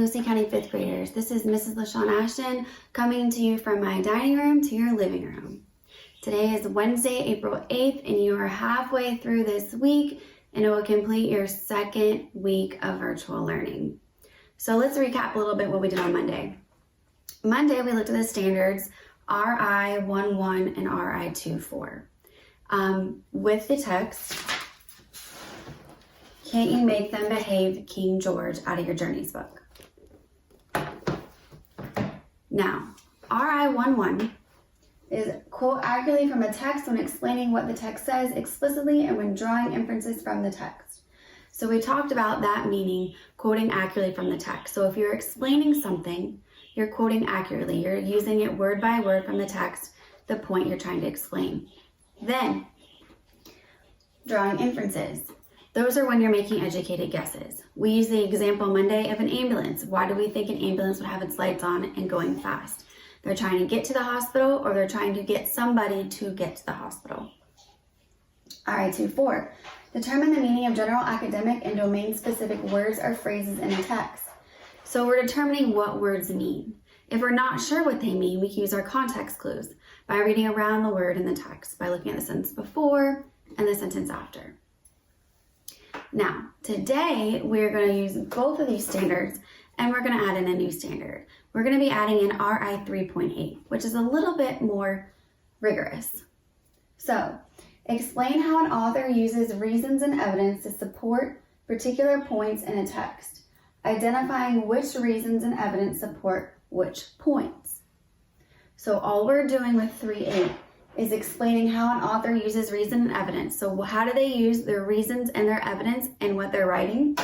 Lucy County 5th graders. This is Mrs. LaShawn Ashton coming to you from my dining room to your living room. Today is Wednesday, April 8th, and you are halfway through this week, and it will complete your second week of virtual learning. So let's recap a little bit what we did on Monday. Monday, we looked at the standards RI 1.1 and RI 2.4. With the text, can't you make them behave, King George, out of your Journeys book? Now, RI 1.1 is quote accurately from a text when explaining what the text says explicitly and when drawing inferences from the text. So we talked about that meaning quoting accurately from the text. So if you're explaining something, you're quoting accurately. You're using it word by word from the text, the point you're trying to explain. Then, drawing inferences. Those are when you're making educated guesses. We use the example Monday of an ambulance. Why do we think an ambulance would have its lights on and going fast? They're trying to get to the hospital, or they're trying to get somebody to get to the hospital. RI 2.4. Determine the meaning of general academic and domain-specific words or phrases in a text. So we're determining what words mean. If we're not sure what they mean, we can use our context clues by reading around the word in the text, by looking at the sentence before and the sentence after. Now, today we're going to use both of these standards and we're going to add in a new standard. We're going to be adding in RI 3.8, which is a little bit more rigorous. So, explain how an author uses reasons and evidence to support particular points in a text, identifying which reasons and evidence support which points. So all we're doing with 3.8 is explaining how an author uses reason and evidence. So how do they use their reasons and their evidence and what they're writing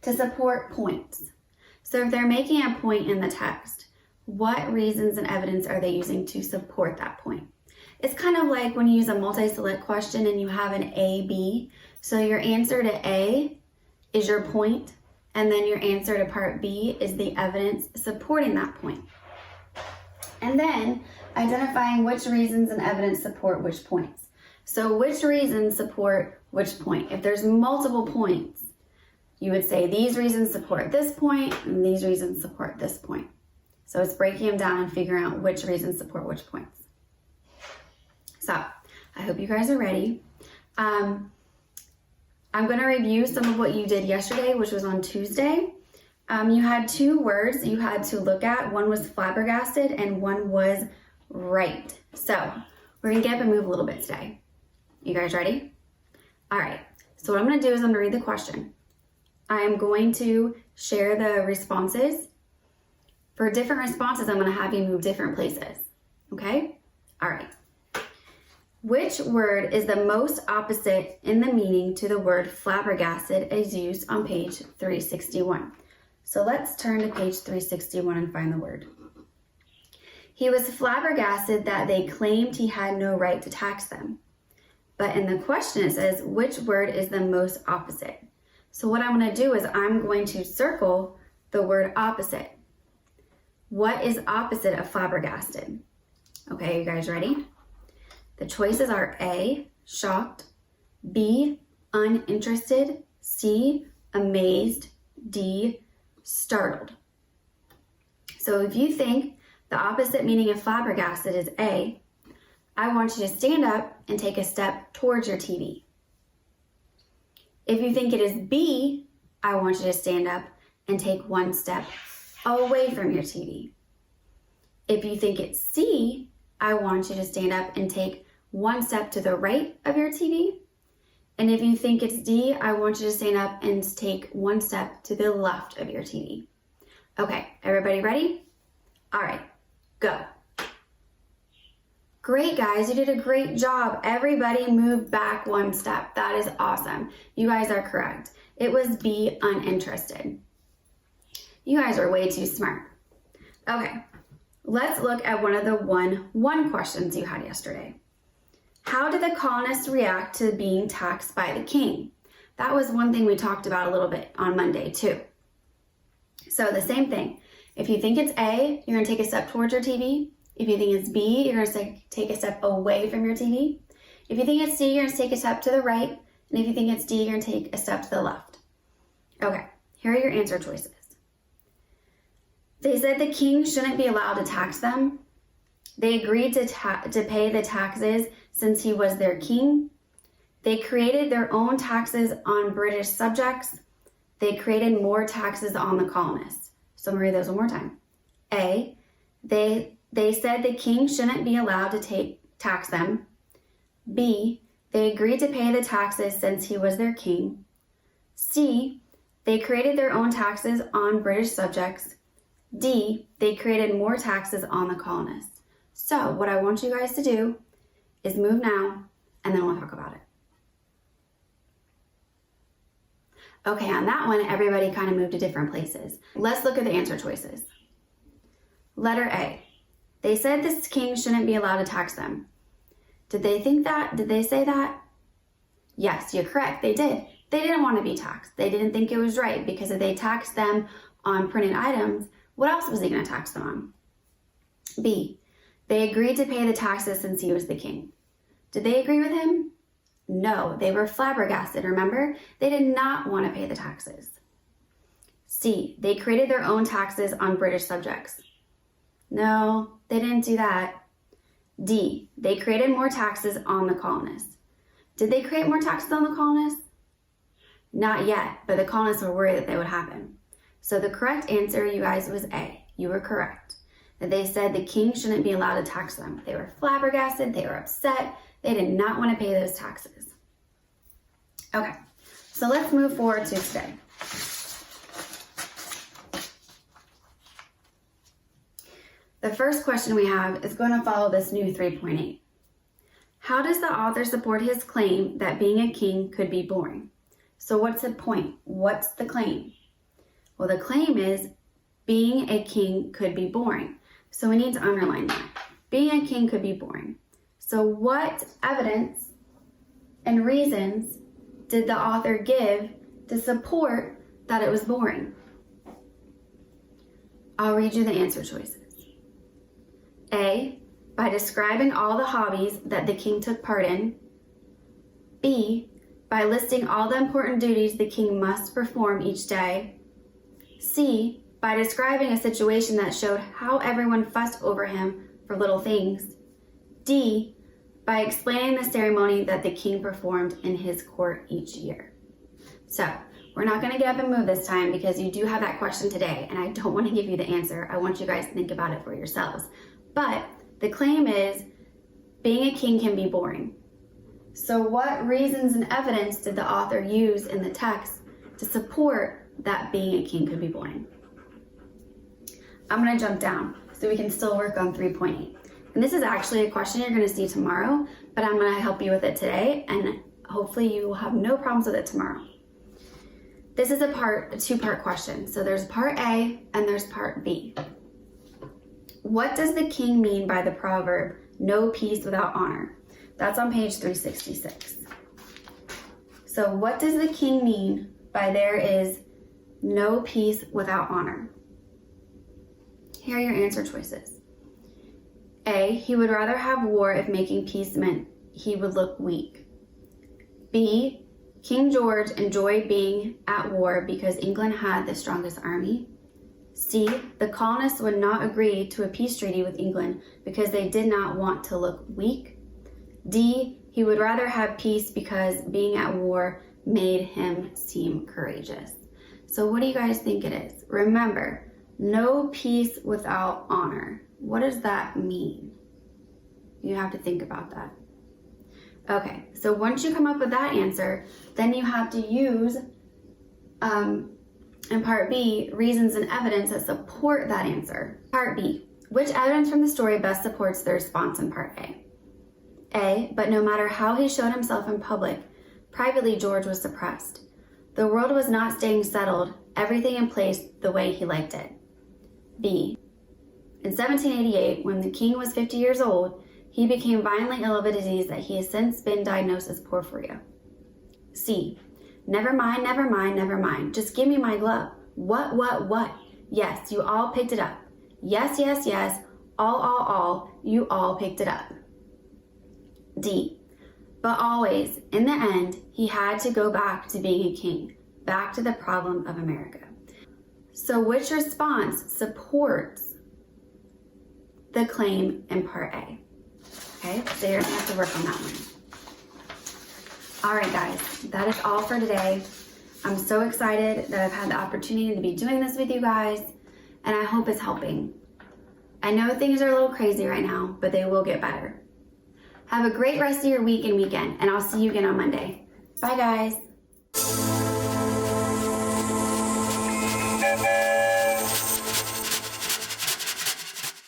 to support points? So if they're making a point in the text, what reasons and evidence are they using to support that point? It's kind of like when you use a multi-select question and you have an A, B. So your answer to A is your point, and then your answer to part B is the evidence supporting that point. And then identifying which reasons and evidence support which points. So which reasons support which point? If there's multiple points, you would say these reasons support this point and these reasons support this point. So it's breaking them down and figuring out which reasons support which points. So I hope you guys are ready. I'm going to review some of what you did yesterday, which was on Tuesday. You had two words you had to look at. One was flabbergasted and one was right. So we're going to get up and move a little bit today. You guys ready? All right. So what I'm going to do is I'm going to read the question. I am going to share the responses. For different responses, I'm going to have you move different places. Okay? All right. Which word is the most opposite in the meaning to the word flabbergasted as used on page 361? So let's turn to page 361 and find the word. He was flabbergasted that they claimed he had no right to tax them. But in the question it says, which word is the most opposite? So what I'm going to do is I'm going to circle the word opposite. What is opposite of flabbergasted? Okay, you guys ready? The choices are A, shocked, B, uninterested, C, amazed, D, startled. So if you think the opposite meaning of flabbergasted is A, I want you to stand up and take a step towards your TV. If you think it is B, I want you to stand up and take one step away from your TV. If you think it's C, I want you to stand up and take one step to the right of your TV. And if you think it's D, I want you to stand up and take one step to the left of your TV. Okay, everybody ready? All right, go. Great, guys, you did a great job. Everybody move back one step. That is awesome. You guys are correct. It was B, uninterested. You guys are way too smart. Okay, let's look at one of the 1-1 questions you had yesterday. How did the colonists react to being taxed by the king? That was one thing we talked about a little bit on Monday too. So the same thing. If you think it's A, you're going to take a step towards your TV. If you think it's B, you're going to take a step away from your TV. If you think it's C, you're going to take a step to the right. And if you think it's D, you're going to take a step to the left. Okay, here are your answer choices. They said the king shouldn't be allowed to tax them. They agreed to pay the taxes since he was their king. They created their own taxes on British subjects. They created more taxes on the colonists. So I'm going to read those one more time. A, they said the king shouldn't be allowed to tax them. B, they agreed to pay the taxes since he was their king. C, they created their own taxes on British subjects. D, they created more taxes on the colonists. So what I want you guys to do is move now, and then we'll talk about it. Okay, on that one, everybody kind of moved to different places. Let's look at the answer choices. Letter A, they said this king shouldn't be allowed to tax them. Did they think that? Did they say that? Yes, you're correct, they did. They didn't want to be taxed. They didn't think it was right because if they taxed them on printed items, what else was he going to tax them on? B, they agreed to pay the taxes since he was the king. Did they agree with him? No, they were flabbergasted, remember? They did not want to pay the taxes. C, they created their own taxes on British subjects. No, they didn't do that. D, they created more taxes on the colonists. Did they create more taxes on the colonists? Not yet, but the colonists were worried that they would happen. So the correct answer, you guys, was A. You were correct. That they said the king shouldn't be allowed to tax them. They were flabbergasted, they were upset, they did not want to pay those taxes. Okay, so let's move forward to today. The first question we have is going to follow this new 3.8. How does the author support his claim that being a king could be boring? So what's the point? What's the claim? Well, the claim is being a king could be boring. So we need to underline that. Being a king could be boring. So what evidence and reasons did the author give to support that it was boring? I'll read you the answer choices. A, by describing all the hobbies that the king took part in. B, by listing all the important duties the king must perform each day. C, by describing a situation that showed how everyone fussed over him for little things. D, by explaining the ceremony that the king performed in his court each year. So, we're not going to get up and move this time because you do have that question today, and I don't want to give you the answer. I want you guys to think about it for yourselves. But the claim is being a king can be boring. So what reasons and evidence did the author use in the text to support that being a king could be boring? I'm going to jump down so we can still work on 3.8. And this is actually a question you're going to see tomorrow, but I'm going to help you with it today, and hopefully you will have no problems with it tomorrow. This is a two-part question. So there's part A and there's part B. What does the king mean by the proverb, no peace without honor? That's on page 366. So what does the king mean by there is no peace without honor? Here are your answer choices. A, he would rather have war if making peace meant he would look weak. B, King George enjoyed being at war because England had the strongest army. C, the colonists would not agree to a peace treaty with England because they did not want to look weak. D, he would rather have peace because being at war made him seem courageous. So what do you guys think it is? Remember, no peace without honor. What does that mean? You have to think about that. Okay, so once you come up with that answer, then you have to use, in part B, reasons and evidence that support that answer. Part B, which evidence from the story best supports the response in part A? A, but no matter how he showed himself in public, privately George was suppressed. The world was not staying settled, everything in place the way he liked it. B, in 1788, when the king was 50 years old, he became violently ill of a disease that he has since been diagnosed as porphyria. C, never mind, never mind, never mind. Just give me my glove. What? Yes, you all picked it up. Yes. All. You all picked it up. D, but always, in the end, he had to go back to being a king, back to the problem of America. So which response supports the claim in part A? Okay, so you're gonna have to work on that one. All right, guys, that is all for today. I'm so excited that I've had the opportunity to be doing this with you guys, and I hope it's helping. I know things are a little crazy right now, but they will get better. Have a great rest of your week and weekend, and I'll see you again on Monday. Bye, guys.